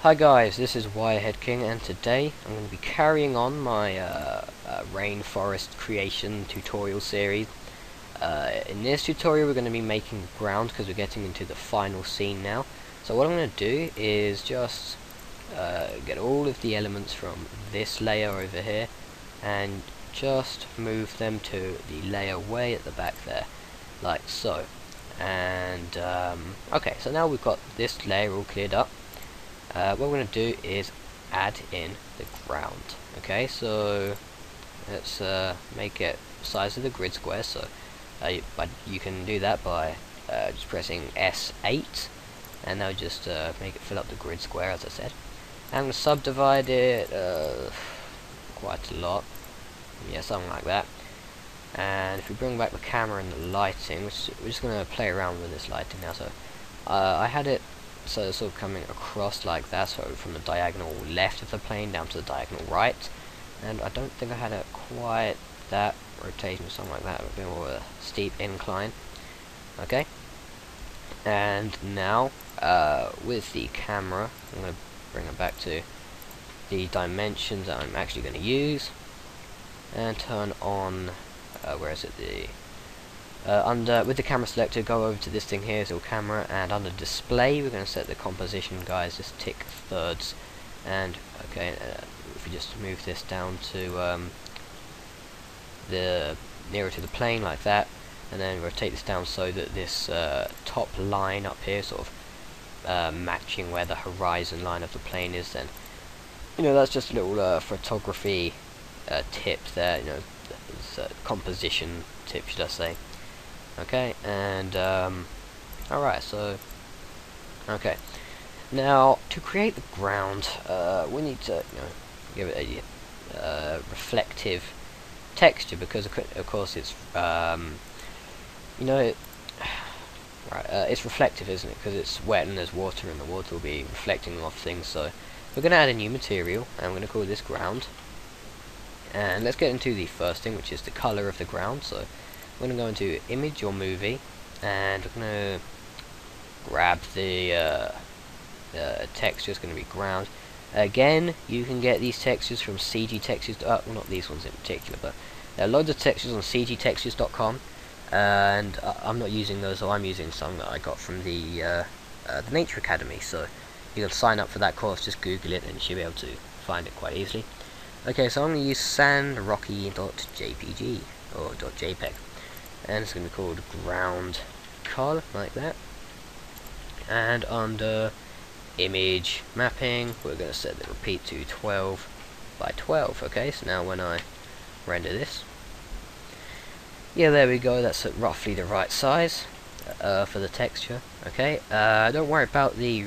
Hi guys, this is Wireheadking, and today I'm going to be carrying on my Rainforest creation tutorial series. In this tutorial we're going to be making ground because we're getting into the final scene now. So what I'm going to do is just get all of the elements from this layer over here and just move them to the layer way at the back there, like so. And okay, so now we've got this layer all cleared up. What we're going to do is add in the ground. Okay, so let's make it size of the grid square. So but you can do that by just pressing S8, and now just make it fill up the grid square, as I said. And I'm going to subdivide it quite a lot. Yeah, something like that. And if we bring back the camera and the lighting, we're just going to play around with this lighting now. So I had it so it's sort of coming across like that, so from the diagonal left of the plane down to the diagonal right, and I don't think I had it quite that rotation or something like that, a bit more of a steep incline. Okay, and now with the camera I'm going to bring it back to the dimensions that I'm actually going to use and turn on where is it, with the camera selected, go over to this thing here, so camera, and under display we're going to set the composition, guys, just tick thirds. And okay, if we just move this down to the nearer to the plane like that, and then rotate this down so that this top line up here sort of matching where the horizon line of the plane is, then that's just a little photography tip there, composition tip, should I say. Okay, and alright, so okay, now to create the ground we need to give it a reflective texture, because of course it's it's reflective, isn't it, because it's wet and there's water, and the water will be reflecting off things. So we're going to add a new material, and we're going to call this ground. And let's get into the first thing, which is the color of the ground. So we're going to go into image or movie, and we're going to grab the texture. It's going to be ground. Again, you can get these textures from CG Textures. Well, not these ones in particular, but there are loads of textures on cgtextures.com, and I'm not using those, so I'm using some that I got from the Nature Academy. So you can sign up for that course. Just Google it, and you should be able to find it quite easily. Okay, so I'm going to use sandrocky.jpg or .jpeg, and it's going to be called ground color, like that. And under image mapping we're going to set the repeat to 12 by 12. Okay, so now when I render this, yeah, there we go, that's at roughly the right size for the texture. Okay, don't worry about the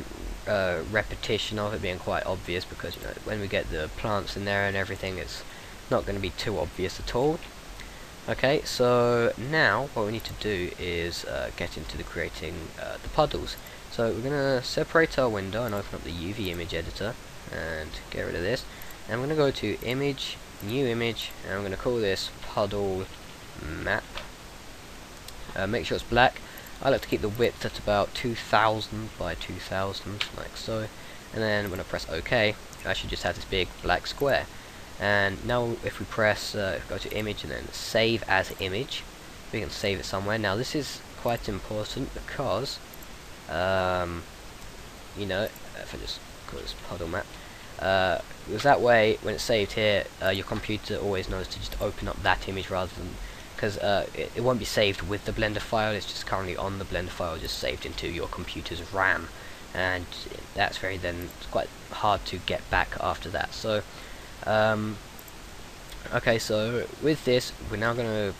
repetition of it being quite obvious, because when we get the plants in there and everything, it's not going to be too obvious at all. Okay, so now what we need to do is get into the creating the puddles. So we're going to separate our window and open up the UV image editor and get rid of this, and I'm going to go to image, new image, and I'm going to call this puddle map. Make sure it's black. I like to keep the width at about 2000 by 2000, like so. And then when I press OK, I should just have this big black square. And now if we press, go to image and then save as image, we can save it somewhere. Now this is quite important because, if I just call this puddle map, because that way when it's saved here, your computer always knows to just open up that image rather than, because it won't be saved with the Blender file, it's just currently on the Blender file, just saved into your computer's RAM, and that's it's quite hard to get back after that. So okay, so with this we're now going to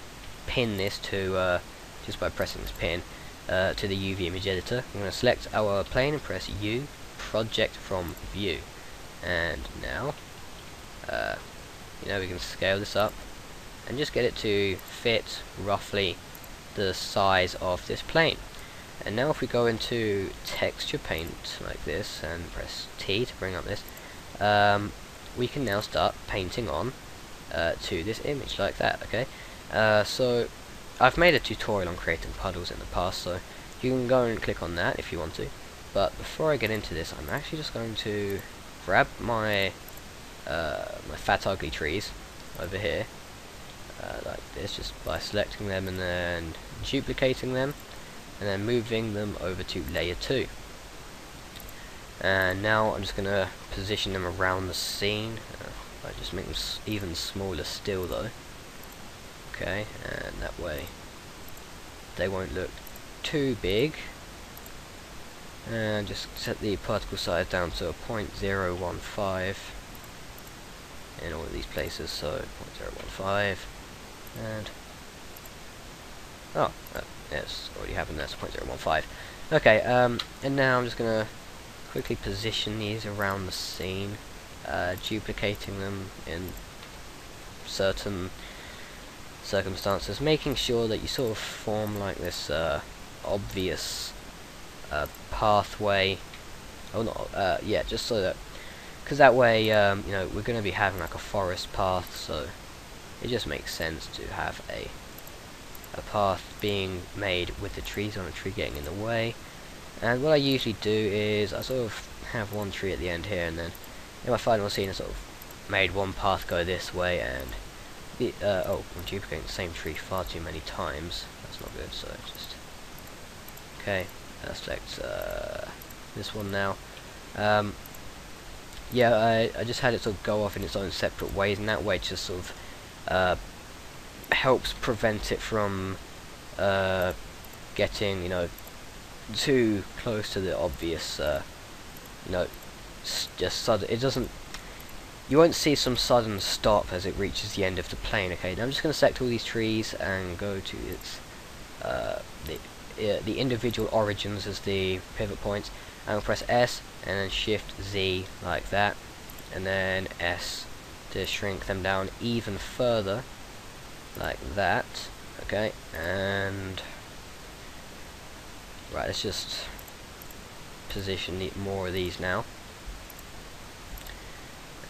pin this to just by pressing this pin to the UV image editor. I'm going to select our plane and press U, project from view, and now we can scale this up and just get it to fit roughly the size of this plane. And now if we go into texture paint like this and press T to bring up this, we can now start painting on to this image like that. Okay, so I've made a tutorial on creating puddles in the past, so you can go and click on that if you want to. But before I get into this, I'm actually just going to grab my my fat ugly trees over here, like this, just by selecting them and then duplicating them, and then moving them over to layer 2. And now I'm just going to position them around the scene. I just make them even smaller still though. Okay, and that way they won't look too big. And just set the particle size down to a 0.015 in all of these places, so 0.015, and yes, already happened. That's 0.015. Okay, and now I'm just gonna quickly position these around the scene, duplicating them in certain circumstances, making sure that you sort of form like this obvious pathway. Oh no, yeah, just so that, because that way, you know, we're going to be having like a forest path, so it just makes sense to have a path being made with the trees on a tree getting in the way. And what I usually do is I sort of have one tree at the end here, and then in my final scene I sort of made one path go this way, and the oh, I'm duplicating the same tree far too many times. That's not good. So just okay. Select this one now. Yeah, I just had it sort of go off in its own separate ways, and that way it just sort of helps prevent it from getting, you know, too close to the obvious, you know, just sudden. It doesn't. You won't see some sudden stop as it reaches the end of the plane. Okay, now I'm just going to select all these trees and go to its the individual origins as the pivot points, and I'll press S and then Shift Z like that, and then S to shrink them down even further like that. Okay, and right, let's just position more of these now.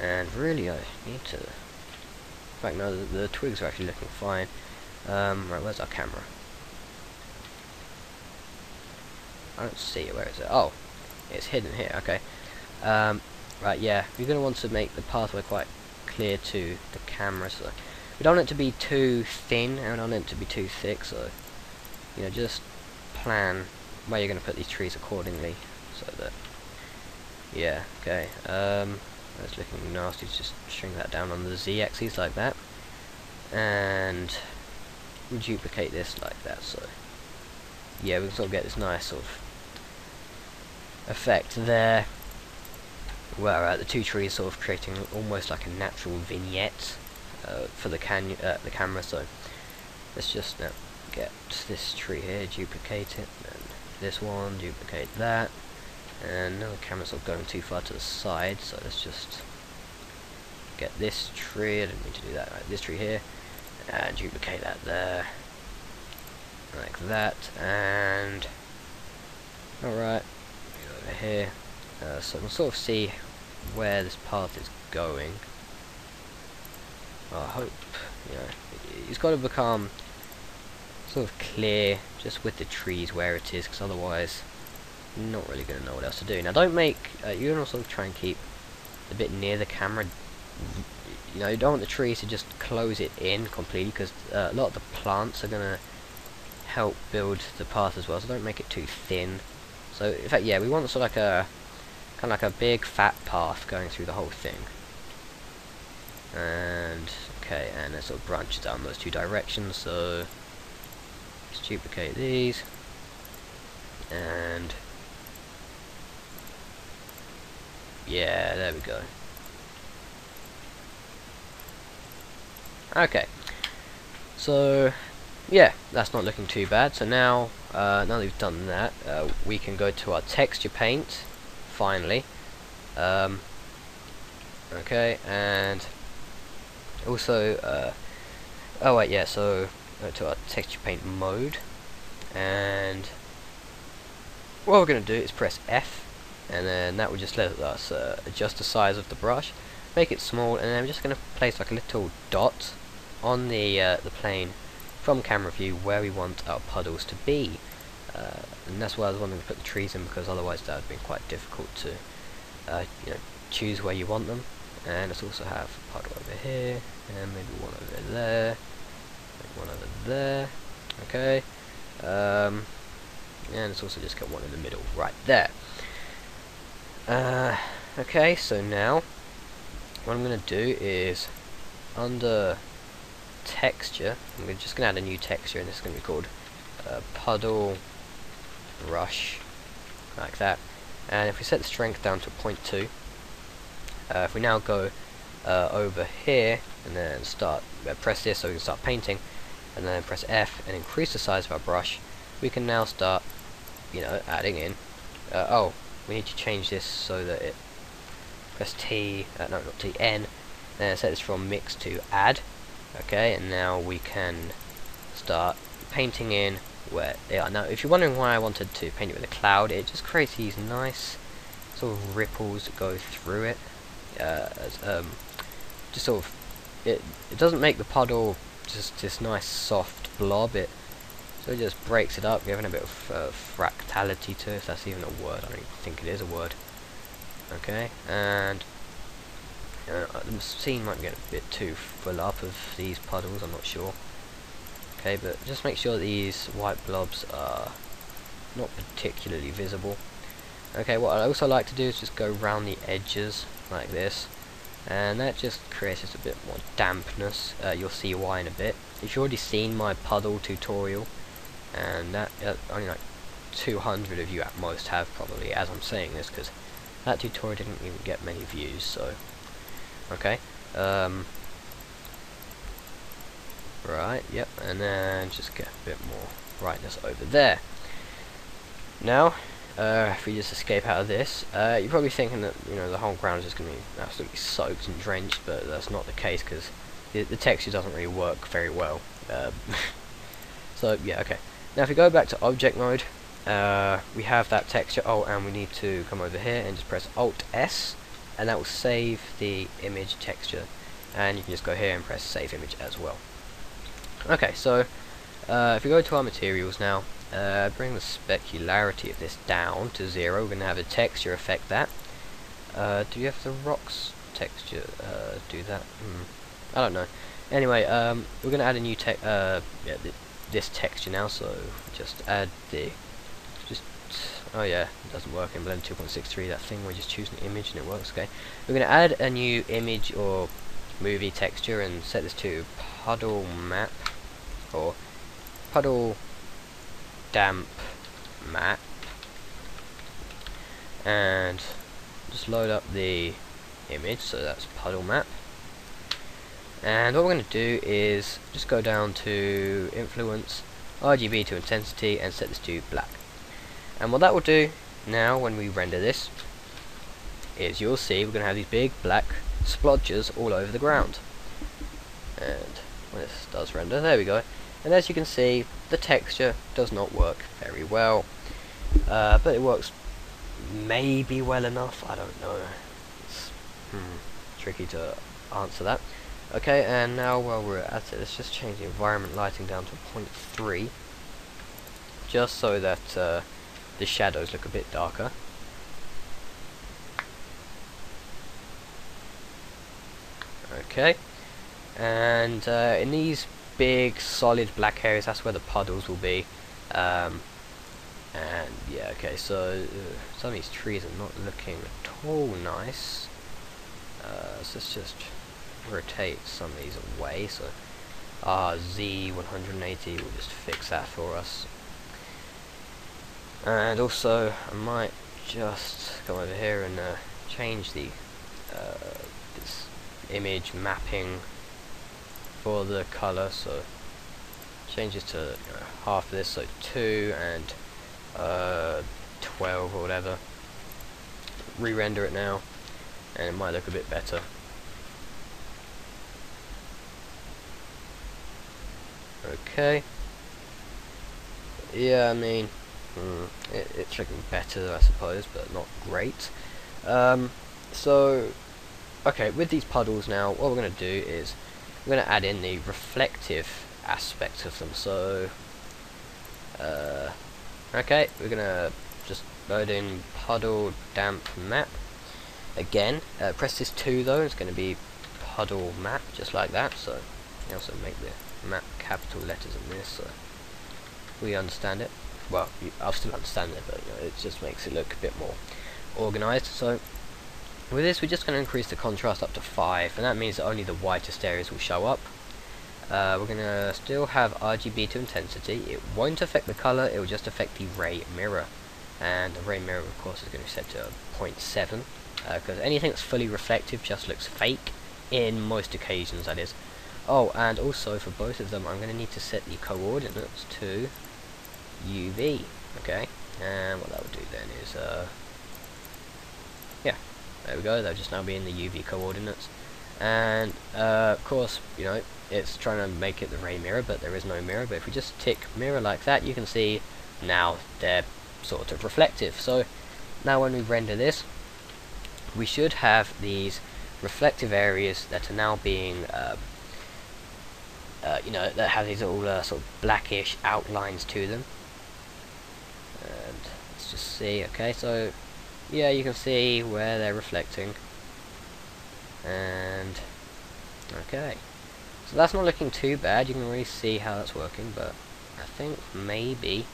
And really I need to, in fact no, the twigs are actually looking fine. Right, where's our camera? I don't see it. Where is it? Oh, it's hidden here. Okay. Right, yeah. You're going to want to make the pathway quite clear to the camera. So we don't want it to be too thin, and we don't want it to be too thick. So, you know, just plan where you're going to put these trees accordingly. So that, yeah. Okay. That's looking nasty. Just shrink that down on the Z-axis like that, and duplicate this like that. So, yeah, we can sort of get this nice sort of effect there, where the two trees sort of creating almost like a natural vignette for the camera. So let's just now get this tree here, duplicate it, and this one, duplicate that, and now the camera's sort of going too far to the side, so let's just get this tree, I didn't mean to do that, right, this tree here, and duplicate that there, like that, and alright, over here, so we can sort of see where this path is going. I hope, you know, it's got to become sort of clear just with the trees where it is, because otherwise you're not really going to know what else to do. Now don't make, you're going to sort of try and keep a bit near the camera. You know, you don't want the trees to just close it in completely, because a lot of the plants are going to help build the path as well, so don't make it too thin. So in fact, yeah, we want sort of like a kind of like a big fat path going through the whole thing. And okay, and it sort of branches down those two directions, so let's duplicate these, and yeah, there we go. Okay, so yeah, that's not looking too bad. So now, now that we've done that, we can go to our texture paint, finally. Okay, and also, oh wait, yeah, so go to our texture paint mode, and what we're going to do is press F, and then that will just let us adjust the size of the brush, make it small, and then we're just going to place like a little dot on the plane from camera view where we want our puddles to be. and that's why I was wanting to put the trees in, because otherwise that would have been quite difficult to you know, choose where you want them. And let's also have a puddle over here, and maybe one over there, maybe one over there. Okay, and let's also just get one in the middle right there. Okay, so now what I'm going to do is, under texture, I'm just going to add a new texture, and this is going to be called puddle brush, like that. And if we set the strength down to 0.2, if we now go over here and then start press this so we can start painting, and then press F and increase the size of our brush, we can now start, you know, adding in. Oh, we need to change this so that it, press T, no, not T, N, then set this from mix to add. Okay, and now we can start painting in where they are. Now, if you're wondering why I wanted to paint it with a cloud, it just creates these nice sort of ripples that go through it. Just sort of, it doesn't make the puddle just this nice soft blob. It so it just breaks it up, giving a bit of fractality to it, if that's even a word. I don't even think it is a word. Okay, and the scene might get a bit too full up of these puddles, I'm not sure. Okay, but just make sure these white blobs are not particularly visible. Okay, what I also like to do is just go round the edges like this, and that just creates just a bit more dampness. You'll see why in a bit. If you've already seen my puddle tutorial, and that only like 200 of you at most have probably, as I'm saying this, because that tutorial didn't even get many views. So okay, right, yep, and then just get a bit more brightness over there. Now, if we just escape out of this, you're probably thinking that, you know, the whole ground is just going to be absolutely soaked and drenched, but that's not the case, because the texture doesn't really work very well. So yeah, okay. Now if we go back to object mode, we have that texture. Oh, and we need to come over here and just press Alt S, and that will save the image texture, and you can just go here and press save image as well. Okay, so if we go to our materials now, bring the specularity of this down to 0. We're going to have a texture affect that. Do you have the rocks texture do that? I don't know. Anyway, we're going to add a new this texture now. So just add the oh yeah, it doesn't work in Blender 2.63. That thing where you just choose an image and it works. Okay, we're going to add a new image or movie texture and set this to puddle map or puddle damp map, and just load up the image. So that's puddle map, and what we're going to do is just go down to influence, RGB to intensity, and set this to black. And what that will do now when we render this is, you'll see we're going to have these big black splodges all over the ground. And when this does render, there we go. And as you can see, the texture does not work very well, but it works maybe well enough. I don't know. It's tricky to answer that. Okay, and now while we're at it, let's just change the environment lighting down to 0.3, just so that the shadows look a bit darker. Okay, and in these big solid black areas, that's where the puddles will be. And yeah, okay, so some of these trees are not looking at all nice. So let's just rotate some of these away. So Z180 will just fix that for us. And also I might just come over here and change the this image mapping for the color. So change this to half of this, so 2 and 12 or whatever. Re-render it now, and it might look a bit better. Okay. Yeah, I mean, it's looking better, I suppose, but not great. So, okay, with these puddles now, what we're going to do is we're going to add in the reflective aspect of them. So, Okay, we're gonna just load in puddle damp map. Again, press this 2 though, it's gonna be puddle map, just like that, so you also make the map capital letters in this, so we understand it. Well, I'll still understand it, but you know, it just makes it look a bit more organized. So with this, we're just going to increase the contrast up to 5, and that means that only the whitest areas will show up. We're going to still have RGB to intensity. It won't affect the color, it will just affect the ray mirror, and the ray mirror of course is going to be set to 0.7, because anything that's fully reflective just looks fake, in most occasions that is. Oh, and also for both of them I'm going to need to set the coordinates to UV, okay, and what that would do then is, yeah, there we go, they'll just now be in the UV coordinates, and of course, you know, it's trying to make it the ray mirror, but there is no mirror, but if we just tick mirror like that, you can see now they're sort of reflective. So now when we render this, we should have these reflective areas that are now being you know, that have these little sort of blackish outlines to them. And let's just see, okay, so yeah, you can see where they're reflecting, and okay, so that's not looking too bad. You can really see how that's working, but I think maybe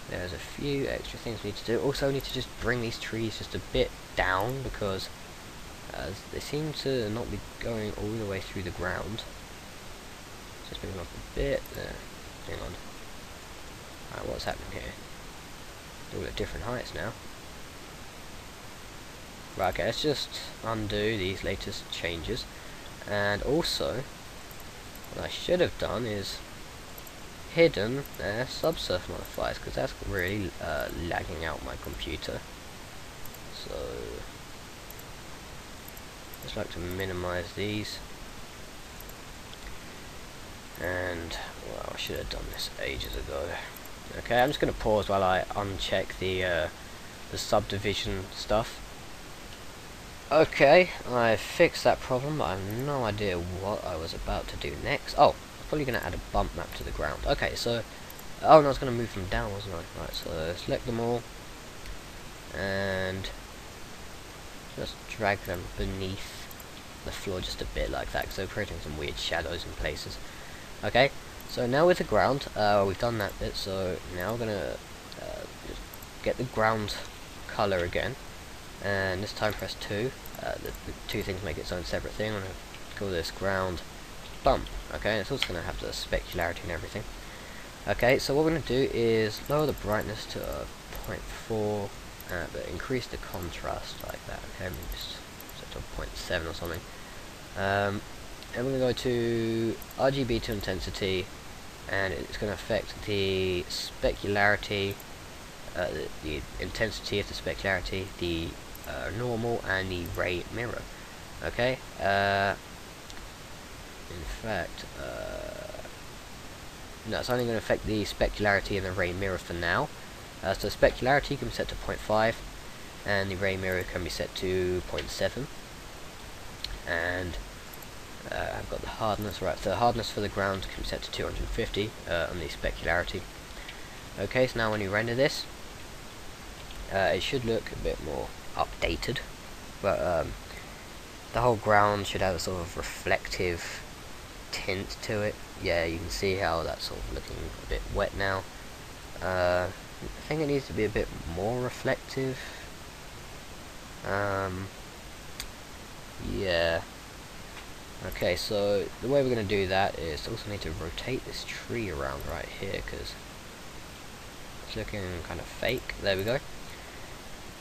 there's a few extra things we need to do. Also, we need to just bring these trees just a bit down, because they seem to not be going all the way through the ground. Just bring them up a bit there. Hang on. Alright, what's happening here? They're all at different heights now. Right, okay, let's just undo these latest changes. And also, what I should have done is hidden their Subsurf modifiers, because that's really lagging out my computer. So, just like to minimize these. And, well, I should have done this ages ago. Okay, I'm just going to pause while I uncheck the subdivision stuff. Okay, I fixed that problem, but I have no idea what I was about to do next. Oh, I'm probably going to add a bump map to the ground. Okay, so, oh no, I was going to move them down, wasn't I? Right, so select them all, and just drag them beneath the floor just a bit like that, because they're creating some weird shadows in places. Okay, so now with the ground, we've done that bit, so now we're going to just get the ground color again, and this time press 2. The two things make its own separate thing. I'm going to call this ground bump. Okay, it's also going to have the specularity and everything. Okay, so what we're going to do is lower the brightness to 0.4, but increase the contrast like that. Okay, maybe just set to 0.7 or something. And we're going to go to RGB to intensity, and it's going to affect the specularity, the intensity of the specularity, the normal, and the ray mirror. Okay, in fact, no, it's only going to affect the specularity and the ray mirror for now. So specularity can be set to 0.5, and the ray mirror can be set to 0.7. And I've got the hardness, right, so the hardness for the ground can be set to 250 on the specularity. Okay, so now when you render this, it should look a bit more updated, but the whole ground should have a sort of reflective tint to it. Yeah, you can see how that's sort of looking a bit wet now. I think it needs to be a bit more reflective. Yeah. Okay, so the way we're going to do that is also need to rotate this tree around right here, because it's looking kind of fake. There we go.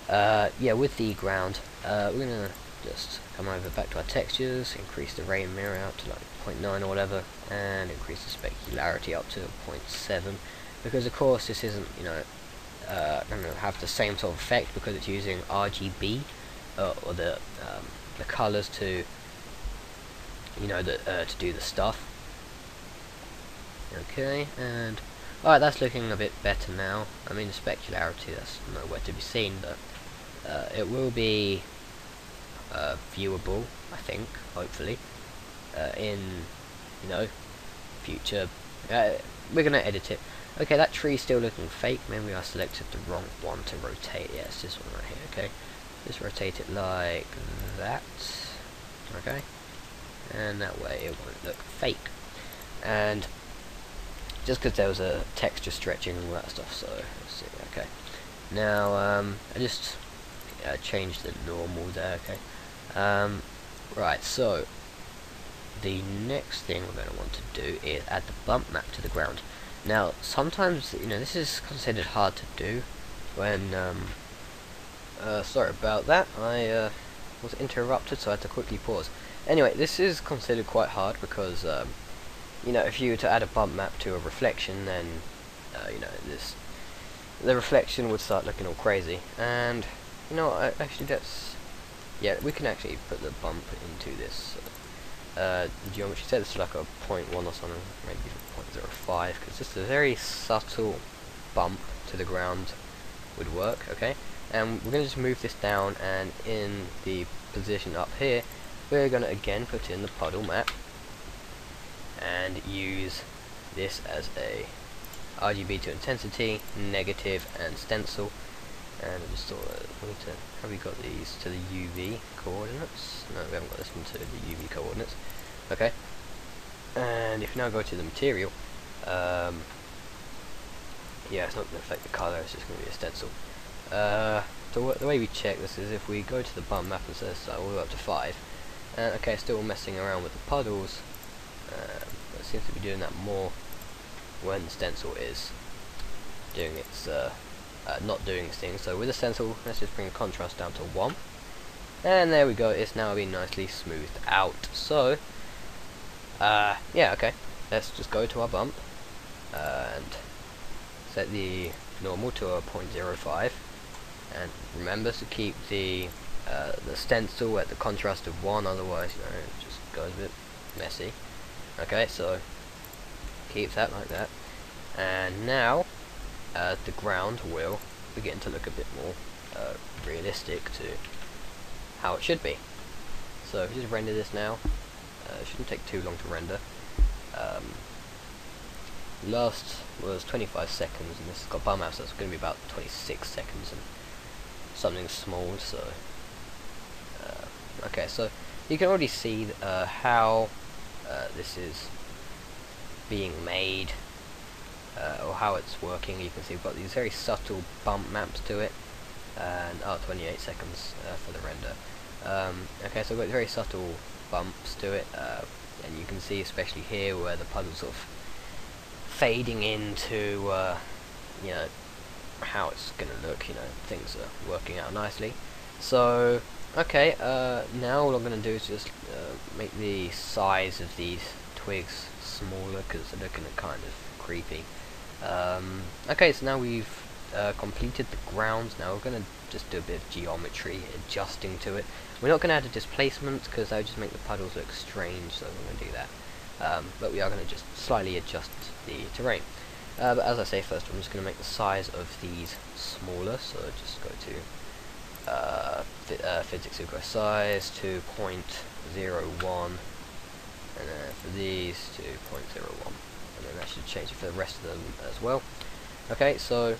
Yeah, with the ground, we're going to just come over back to our textures, increase the ray mirror out to like 0.9 or whatever, and increase the specularity up to 0.7, because of course this isn't, you know, going to have the same sort of effect, because it's using RGB, or the colors to, you know, to do the stuff. Okay, and alright, that's looking a bit better now. I mean, the specularity, that's nowhere to be seen, but it will be viewable, I think, hopefully, in, you know, future. we're gonna edit it. Okay, that tree's still looking fake. Maybe I selected the wrong one to rotate. Yeah, it's this one right here. Okay, just rotate it like that. Okay, and that way it won't look fake. And just because there was a texture stretching and all that stuff, so let's see. Okay, now I just changed the normal there. Okay, right. So the next thing we're going to want to do is add the bump map to the ground. Now, sometimes, you know, this is considered hard to do when, sorry about that, I was interrupted, so I had to quickly pause. Anyway, this is considered quite hard because, you know, if you were to add a bump map to a reflection, then, you know, the reflection would start looking all crazy. And, you know, actually that's, yeah, we can actually put the bump into this, the geometry set this to like a 0.1 or something, maybe even 0.05, because just a very subtle bump to the ground would work. Okay, and we're going to just move this down, and in the position up here we're going to again put in the puddle map and use this as a RGB to intensity, negative, and stencil. And I just thought, have we got these to the UV coordinates? No, we haven't got this one to the UV coordinates. Okay. And if you now go to the material, yeah, it's not going to affect the color, it's just going to be a stencil. So the way we check this is if we go to the bump map and set this all the way up to 5, and okay, still messing around with the puddles, but it seems to be doing that more when the stencil is doing its not doing its thing. So with the stencil, let's just bring the contrast down to 1, and there we go, it's now been nicely smoothed out. So yeah, okay, let's just go to our bump and set the normal to a 0.05, and remember to keep the stencil at the contrast of 1, otherwise, you know, it just goes a bit messy. Okay, so keep that like that, and now the ground will begin to look a bit more realistic to how it should be. So if you just render this now, it shouldn't take too long to render. Last was 25 seconds, and this has got bump map, so it's going to be about 26 seconds and something small. So okay, so you can already see how this is being made, or how it's working. You can see we've got these very subtle bump maps to it, and 28 seconds for the render. Okay, so we've got very subtle bumps to it, and you can see especially here where the puddle's sort of fading into, you know, how it's going to look. You know, things are working out nicely. So okay, now all I'm going to do is just make the size of these twigs smaller because they're looking kind of creepy. Okay, so now we've completed the ground. Now we're going to just do a bit of geometry adjusting to it. We're not going to add a displacement because that would just make the puddles look strange, so we're going to do that. But we are going to just slightly adjust the terrain. But as I say, first I'm just going to make the size of these smaller, so just go to physics equals size to 0.01, and then for these to 0.01, and then that should change it for the rest of them as well. Okay, so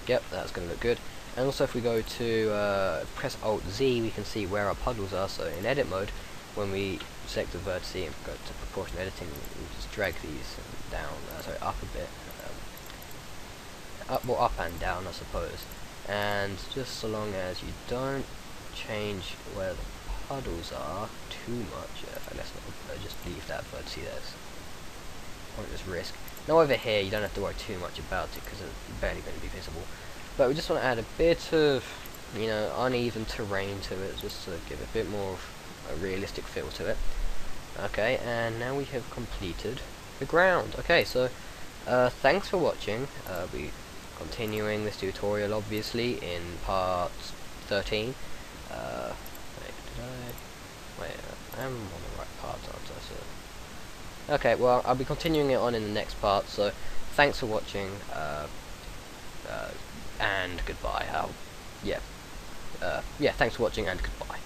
yep, that's going to look good. And also if we go to press Alt Z, we can see where our puddles are. So in edit mode, when we select the vertex and go to proportional editing, we just drag these down, sorry, up a bit, up and down, I suppose. And just so long as you don't change where the puddles are too much, let's not just leave that vertex there. Pointless risk. Now over here, you don't have to worry too much about it because it's barely going to be visible. But we just want to add a bit of, you know, uneven terrain to it, just to give a bit more of a realistic feel to it. Okay, and now we have completed the ground. Okay, so thanks for watching. We'll be continuing this tutorial obviously in part 13. Wait, I am on the right part, aren't I? So okay, well, I'll be continuing it on in the next part, so thanks for watching, and goodbye. Yeah, thanks for watching, and goodbye.